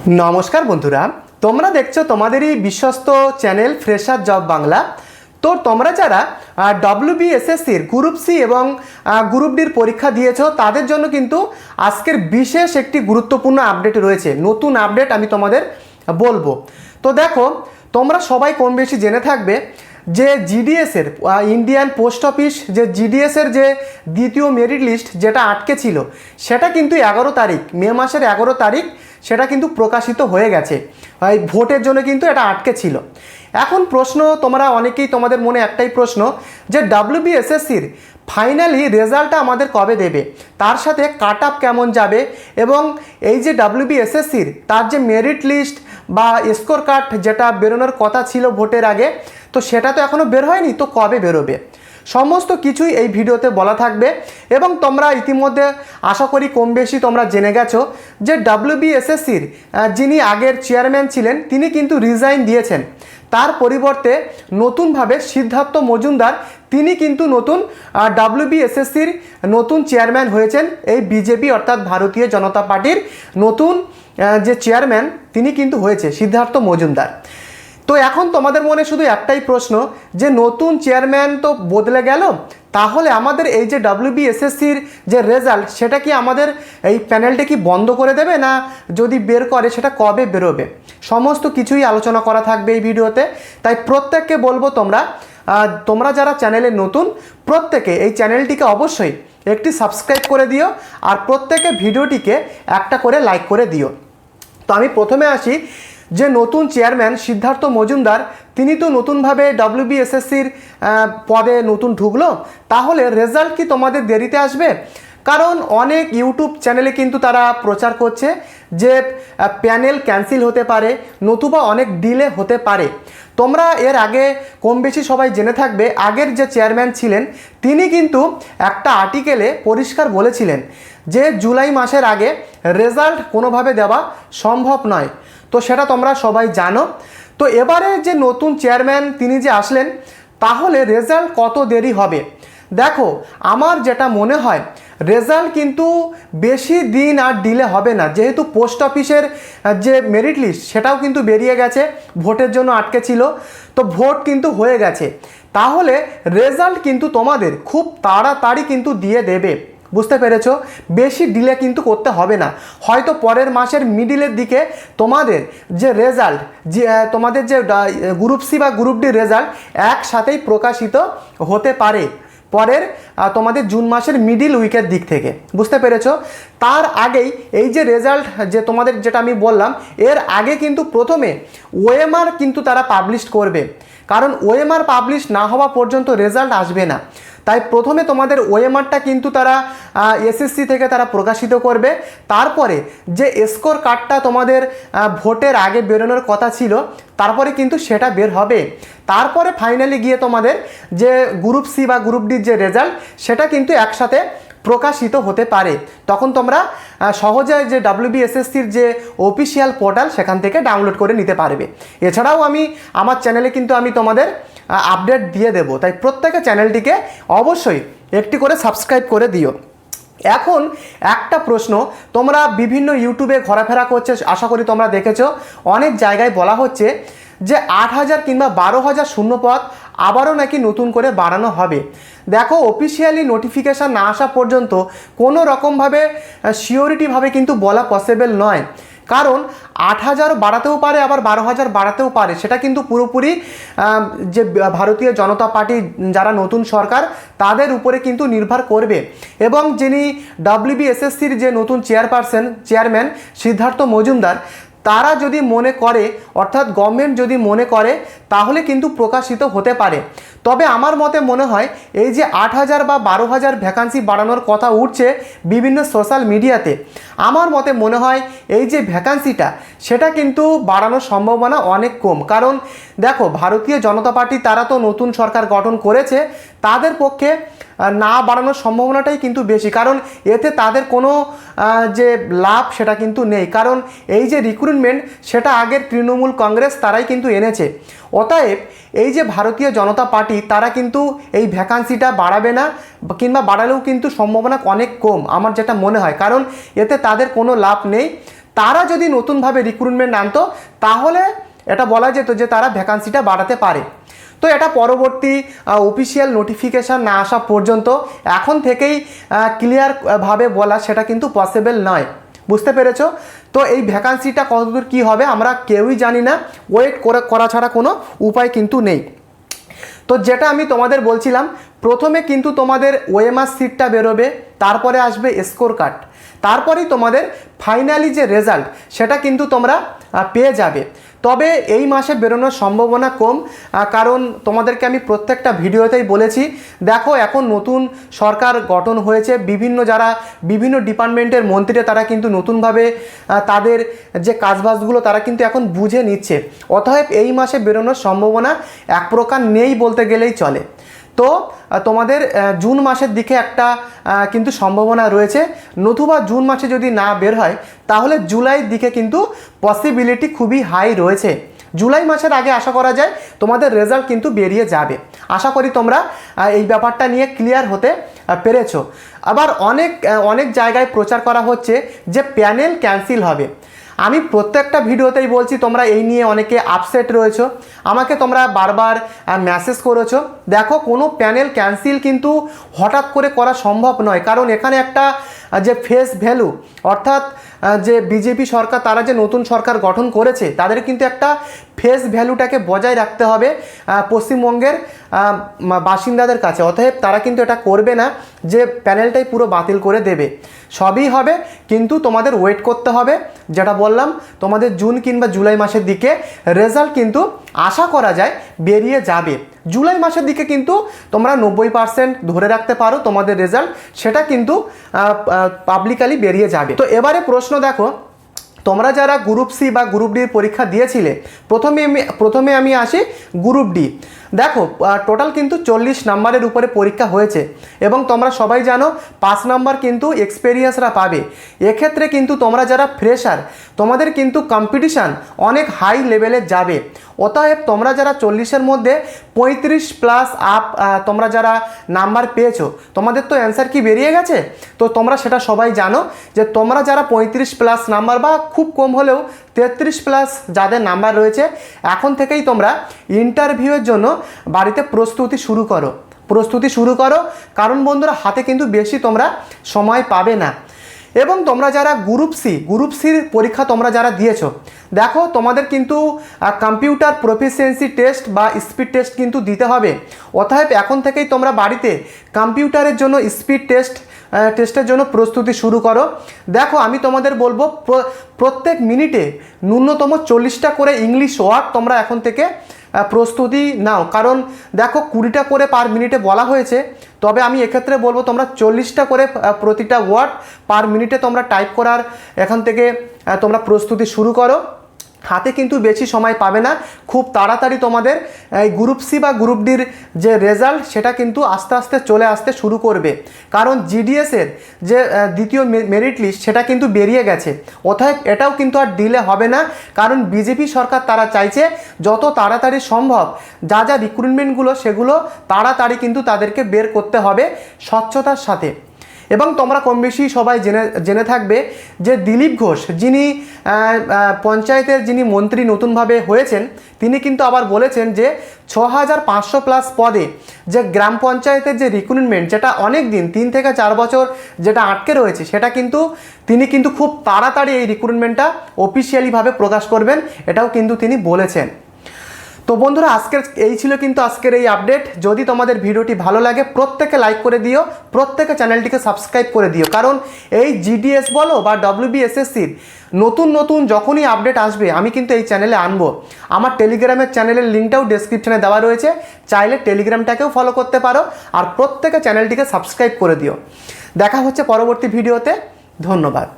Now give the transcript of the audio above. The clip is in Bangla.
নমস্কার বন্ধুরা, তোমরা দেখছো তোমাদেরই বিশ্বস্ত চ্যানেল ফ্রেশার জব বাংলা। তো তোমরা যারা ডব্লিউবিএসএসসির গ্রুপ সি এবং গ্রুপ ডির পরীক্ষা দিয়েছো তাদের জন্য কিন্তু আজকের বিশেষ একটি গুরুত্বপূর্ণ আপডেট রয়েছে। নতুন আপডেট আমি তোমাদের বলবো। তো দেখো, তোমরা সবাই কম বেশি জেনে থাকবে যে জিডিএসের ইন্ডিয়ান পোস্ট অফিস যে জিডিএসের যে দ্বিতীয় মেরিট লিস্ট যেটা আটকে ছিল সেটা কিন্তু 11 তারিখ, মে মাসের 11 তারিখ সেটা কিন্তু প্রকাশিত হয়ে গেছে। এই ভোটের জন্য কিন্তু এটা আটকে ছিল। এখন প্রশ্ন, তোমরা অনেকেই, তোমাদের মনে একটাই প্রশ্ন যে ডব্লিউবিএসএসসির ফাইনালি রেজাল্টটা আমাদের কবে দেবে, তার সাথে কাট আপ কেমন যাবে, এবং এই যে ডব্লিউবিএসএসসির তার যে মেরিট লিস্ট বা স্কোর কার্ড যেটা বেরোনোর কথা ছিল ভোটের আগে, তো সেটা তো এখনও বের হয়নি, তো কবে বেরোবে সমস্ত কিছুই এই ভিডিওতে বলা থাকবে। এবং তোমরা ইতিমধ্যে আশা করি কম বেশি তোমরা জেনে গেছো যে ডব্লিউবিএসএসসির যিনি আগের চেয়ারম্যান ছিলেন তিনি কিন্তু রিজাইন দিয়েছেন। তার পরিবর্তে নতুনভাবে সিদ্ধার্থ মজুমদার তিনি কিন্তু নতুন ডব্লিউবিএসএসসির নতুন চেয়ারম্যান হয়েছেন। এই বিজেপি অর্থাৎ ভারতীয় জনতা পার্টির নতুন যে চেয়ারম্যান তিনি কিন্তু হয়েছে সিদ্ধার্থ মজুমদার। তো এখন তোমাদের মনে শুধু একটাই প্রশ্ন যে নতুন চেয়ারম্যান তো বদলে গেল, তাহলে আমাদের এই যে ডব্লিউবিএসএসসির যে রেজাল্ট সেটা কি আমাদের এই প্যানেলটা কি বন্ধ করে দেবে, না যদি বের করে সেটা কবে বেরোবে, সমস্ত কিছুই আলোচনা করা থাকবে এই ভিডিওতে। তাই প্রত্যেককে বলবো তোমরা যারা চ্যানেলে নতুন প্রত্যেকে এই চ্যানেলটিকে অবশ্যই একটি সাবস্ক্রাইব করে দিও, আর প্রত্যেকে ভিডিওটিকে একটা করে লাইক করে দিও। তো আমি প্রথমে আসি যে নতুন চেয়ারম্যান সিদ্ধার্থ মজুমদার তিনি তো নতুনভাবে ডব্লিউবিএসএসসির পদে নতুন ঢুকলো, তাহলে রেজাল্ট কি তোমাদের দেরিতে আসবে? কারণ অনেক ইউটিউব চ্যানেলে কিন্তু তারা প্রচার করছে যে প্যানেল ক্যান্সেল হতে পারে, নতুবা অনেক ডিলে হতে পারে। তোমরা এর আগে কম বেশি সবাই জেনে থাকবে আগের যে চেয়ারম্যান ছিলেন তিনি কিন্তু একটা আর্টিকেলে পরিষ্কার বলেছিলেন যে জুলাই মাসের আগে রেজাল্ট কোনোভাবে দেওয়া সম্ভব নয়। তো সেটা তোমরা সবাই জানো। তো এবারে যে নতুন চেয়ারম্যান তিনি যে আসলেন, তাহলে রেজাল্ট কত দেরি হবে? দেখো, আমার যেটা মনে হয় রেজাল্ট কিন্তু বেশি দিন আর ডিলে হবে না, যেহেতু পোস্ট অফিসের যে মেরিট লিস্ট সেটাও কিন্তু বেরিয়ে গেছে, ভোটের জন্য আটকে ছিল, তো ভোট কিন্তু হয়ে গেছে। তাহলে রেজাল্ট কিন্তু তোমাদের খুব তাড়াতাড়ি কিন্তু দিয়ে দেবে, বুঝতে পেরেছো? বেশি ডিলে কিন্তু করতে হবে না, হয়তো পরের মাসের মিডিলের দিকে তোমাদের যে রেজাল্ট, যে তোমাদের যে গ্রুপ সি বা গ্রুপ ডি রেজাল্ট একসাথেই প্রকাশিত হতে পারে পরের তোমাদের জুন মাসের মিডিল উইকের দিক থেকে, বুঝতে পেরেছো? তার আগেই এই যে রেজাল্ট যে তোমাদের যেটা আমি বললাম, এর আগে কিন্তু প্রথমে ওএমআর কিন্তু তারা পাবলিশ করবে, কারণ ওএমআর পাবলিশ না হওয়া পর্যন্ত রেজাল্ট আসবে না। তাই প্রথমে তোমাদের ওএমআরটা কিন্তু তারা এসএসসি থেকে তারা প্রকাশিত করবে, তারপরে যে স্কোর কার্ডটা তোমাদের ভোটের আগে বেরোনোর কথা ছিল তারপরে কিন্তু সেটা বের হবে। তারপরে ফাইনালি গিয়ে তোমাদের যে গ্রুপ সি বা গ্রুপ ডির যে রেজাল্ট সেটা কিন্তু একসাথে প্রকাশিত হতে পারে। তখন তোমরা সহজে যে ডব্লিউবিএসএসসির যে অফিসিয়াল পোর্টাল সেখান থেকে ডাউনলোড করে নিতে পারবে। এছাড়াও আমার চ্যানেলে কিন্তু আমি তোমাদের আপডেট দিয়ে দেব, তাই প্রত্যেকে চ্যানেলটিকে অবশ্যই একটি করে সাবস্ক্রাইব করে দিও। এখন একটা প্রশ্ন, তোমরা বিভিন্ন ইউটিউবে ঘোরাফেরা করছে, আশা করি তোমরা দেখেছো, অনেক জায়গায় বলা হচ্ছে যে 8,000 কিংবা 12,000 শূন্যপদ আবারও নাকি নতুন করে বাড়ানো হবে। দেখো, অফিসিয়ালি নোটিফিকেশান না আসা পর্যন্ত কোনো রকমভাবে সিওরিটিভাবে কিন্তু বলা পসিবল নয়, কারণ 8,000 বাড়াতেও পারে আবার 12,000 বাড়াতেও পারে, সেটা কিন্তু পুরোপুরি যে ভারতীয় জনতা পার্টি যারা নতুন সরকার তাদের উপরে কিন্তু নির্ভর করবে। এবং যিনি ডব্লিউবিএসএসসির যে নতুন চেয়ারম্যান সিদ্ধার্থ মজুমদার, তারা যদি মনে করে, অর্থাৎ গভর্নমেন্ট যদি মনে করে, তাহলে কিন্তু প্রকাশিত হতে পারে। তবে আমার মতে মনে হয় এই যে 8,000 বা 12,000 ভ্যাকান্সি বাড়ানোর কথা উঠছে বিভিন্ন সোশ্যাল মিডিয়াতে, আমার মতে মনে হয় এই যে ভ্যাকান্সিটা সেটা কিন্তু বাড়ানোর সম্ভাবনা অনেক কম। কারণ দেখো, ভারতীয় জনতা পার্টি তারা তো নতুন সরকার গঠন করেছে, তাদের পক্ষে না বাড়ানোর সম্ভাবনাটাই কিন্তু বেশি, কারণ এতে তাদের কোনো যে লাভ সেটা কিন্তু নেই। কারণ এই যে রিক্রুটমেন্ট সেটা আগের তৃণমূল কংগ্রেস তারাই কিন্তু এনেছে। অতএব এই যে ভারতীয় জনতা পার্টি তারা কিন্তু এই ভ্যাকান্সিটা বাড়াবে না, কিংবা বাড়ালেও কিন্তু সম্ভাবনা অনেক কম আমার যেটা মনে হয়, কারণ এতে তাদের কোনো লাভ নেই। তারা যদি নতুনভাবে রিক্রুটমেন্ট আনতো তাহলে এটা বলা যেত যে তারা ভ্যাকান্সিটা বাড়াতে পারে। তো এটা পরবর্তী অফিসিয়াল নোটিফিকেশান না আসা পর্যন্ত এখন থেকেই ক্লিয়ারভাবে বলা সেটা কিন্তু পসিবল নয়। বুঝতে পেরেছো? তো এই ভ্যাকান্সিটা কতদূর কী হবে আমরা কেউই জানি না, ওয়েট করা ছাড়া কোনো উপায় কিন্তু নেই। তো যেটা আমি তোমাদের বলছিলাম, প্রথমে কিন্তু তোমাদের ওএমআর সিটটা বেরোবে, তারপরে আসবে স্কোর কার্ড, তারপরেই তোমাদের ফাইনালি যে রেজাল্ট সেটা কিন্তু তোমরা পেয়ে যাবে। তবে এই মাসে বেরোনোর সম্ভাবনা কম, কারণ তোমাদেরকে আমি প্রত্যেকটা ভিডিওতেই বলেছি, দেখো এখন নতুন সরকার গঠন হয়েছে, বিভিন্ন ডিপার্টমেন্টের মন্ত্রীরা তারা কিন্তু নতুনভাবে তাদের যে কাজবাজগুলো তারা কিন্তু এখন বুঝে নিচ্ছে। অতএব এই মাসে বেরোনোর সম্ভাবনা এক প্রকার নেই বলতে গেলেই চলে। তো তোমাদের জুন মাসের দিকে একটা কিন্তু সম্ভাবনা রয়েছে, নতুবা জুন মাসে যদি না বের হয় তাহলে জুলাইয়ের দিকে কিন্তু পসিবিলিটি খুবই হাই রয়েছে। জুলাই মাসের আগে আশা করা যায় তোমাদের রেজাল্ট কিন্তু বেরিয়ে যাবে। আশা করি তোমরা এই ব্যাপারটা নিয়ে ক্লিয়ার হতে পেরেছো। আবার অনেক জায়গায় প্রচার করা হচ্ছে যে প্যানেল ক্যান্সেল হবে। আমি প্রত্যেকটা ভিডিওতেই বলছি, তোমরা এই নিয়ে অনেকে আপসেট রয়েছো, আমাকে তোমরা বারবার মেসেজ করেছো। দেখো, কোনো প্যানেল ক্যান্সেল কিন্তু হঠাৎ করে করা সম্ভব নয়, কারণ এখানে একটা যে ফেস ভ্যালু, অর্থাৎ যে বিজেপি সরকার তারা যে নতুন সরকার গঠন করেছে তাদের কিন্তু একটা ফেস ভ্যালুটাকে বজায় রাখতে হবে পশ্চিমবঙ্গের বাসিন্দাদের কাছে। অতএব তারা কিন্তু এটা করবে না যে প্যানেলটাই পুরো বাতিল করে দেবে। সবই হবে, কিন্তু তোমাদের ওয়েট করতে হবে। যেটা বললাম, তোমাদের জুন কিংবা জুলাই মাসের দিকে রেজাল্ট কিন্তু আশা করা যায় বেরিয়ে যাবে। জুলাই মাসের দিকে কিন্তু তোমরা 90% ধরে রাখতে পারো তোমাদের রেজাল্ট, সেটা কিন্তু পাবলিকালি বেরিয়ে যাবে। তো এবারে প্রশ্ন দেখো, তোমরা যারা গ্রুপ সি বা গ্রুপ ডির পরীক্ষা দিয়েছিলে, প্রথমে আমি আসি গ্রুপ ডি। দেখো, টোটাল কিন্তু 40 নাম্বারের উপরে পরীক্ষা হয়েছে এবং তোমরা সবাই জানো 5 নাম্বার কিন্তু এক্সপেরিয়েন্সরা পাবে। এক্ষেত্রে কিন্তু তোমরা যারা ফ্রেশার, তোমাদের কিন্তু কম্পিটিশান অনেক হাই লেভেলে যাবে। অতএব তোমরা যারা 40-এর মধ্যে 35+ আপ তোমরা যারা নাম্বার পেয়েছো, তোমাদের তো অ্যান্সার কি বেরিয়ে গেছে। তো তোমরা সেটা সবাই জানো যে তোমরা যারা 35+ নাম্বার বা খুব কম হলেও 33+ যাদের নাম্বার রয়েছে, এখন থেকেই তোমরা ইন্টারভিউয়ের জন্য বাড়িতে প্রস্তুতি শুরু করো, কারণ বন্ধুরা হাতে কিন্তু বেশি তোমরা সময় পাবে না। এবং তোমরা যারা গ্রুপ সির পরীক্ষা তোমরা যারা দিয়েছো, দেখো তোমাদের কিন্তু কম্পিউটার প্রফিসিয়েন্সি টেস্ট বা স্পিড টেস্ট কিন্তু দিতে হবে। অতএব এখন থেকেই তোমরা বাড়িতে কম্পিউটারের জন্য স্পিড টেস্টের জন্য প্রস্তুতি শুরু করো। দেখো, আমি তোমাদের বলবো প্রত্যেক মিনিটে ন্যূনতম 40টা করে ইংলিশ ওয়ার্ড তোমরা এখন থেকে প্রস্তুতি নাও, কারণ দেখো 20টা করে পার মিনিটে বলা হয়েছে, তবে আমি এক্ষেত্রে বলবো তোমরা 40টা করে প্রতিটা ওয়ার্ড পার মিনিটে তোমরা টাইপ করার এখান থেকে তোমরা প্রস্তুতি শুরু করো। হাতে কিন্তু বেশি সময় পাবে না, খুব তাড়াতাড়ি তোমাদের এই গ্রুপ সি বা গ্রুপ ডির যে রেজাল্ট সেটা কিন্তু আস্তে আস্তে চলে আসতে শুরু করবে, কারণ জিডিএসের যে দ্বিতীয় মেরিট লিস্ট সেটা কিন্তু বেরিয়ে গেছে। অতএব এটাও কিন্তু আর ডিলে হবে না, কারণ বিজেপি সরকার তারা চাইছে যত তাড়াতাড়ি সম্ভব যা রিক্রুটমেন্টগুলো সেগুলো তাড়াতাড়ি কিন্তু তাদেরকে বের করতে হবে স্বচ্ছতার সাথে। এবং তোমরা কম বেশি সবাই জেনে থাকবে যে দিলীপ ঘোষ, যিনি পঞ্চায়েতের যিনি মন্ত্রী নতুনভাবে হয়েছেন, তিনি কিন্তু আবার বলেছেন যে 6500+ পদে যে গ্রাম পঞ্চায়েতের যে রিক্রুটমেন্ট, যেটা অনেক দিন 3 থেকে 4 বছর যেটা আটকে রয়েছে, সেটা কিন্তু তিনি কিন্তু খুব তাড়াতাড়ি এই রিক্রুটমেন্টটা অফিসিয়ালিভাবে প্রকাশ করবেন, এটাও কিন্তু তিনি বলেছেন। তো বন্ধুরা, এই ছিল কিন্তু আজকের এই আপডেট। যদি তোমাদের ভিডিওটি ভালো লাগে প্রত্যেকে লাইক করে দিও, প্রত্যেকে চ্যানেলটিকে সাবস্ক্রাইব করে দিও, কারণ এই জিডিএস বলো বা WBSSCর নতুন যখনই আপডেট আসবে আমি কিন্তু এই চ্যানেলে আনবো। আমার টেলিগ্রামের চ্যানেলের লিঙ্কটাও ডেসক্রিপশনে দেওয়া রয়েছে, চাইলে টেলিগ্রামটাকেও ফলো করতে পারো, আর প্রত্যেকে চ্যানেলটিকে সাবস্ক্রাইব করে দিও। দেখা হচ্ছে পরবর্তী ভিডিওতে। ধন্যবাদ।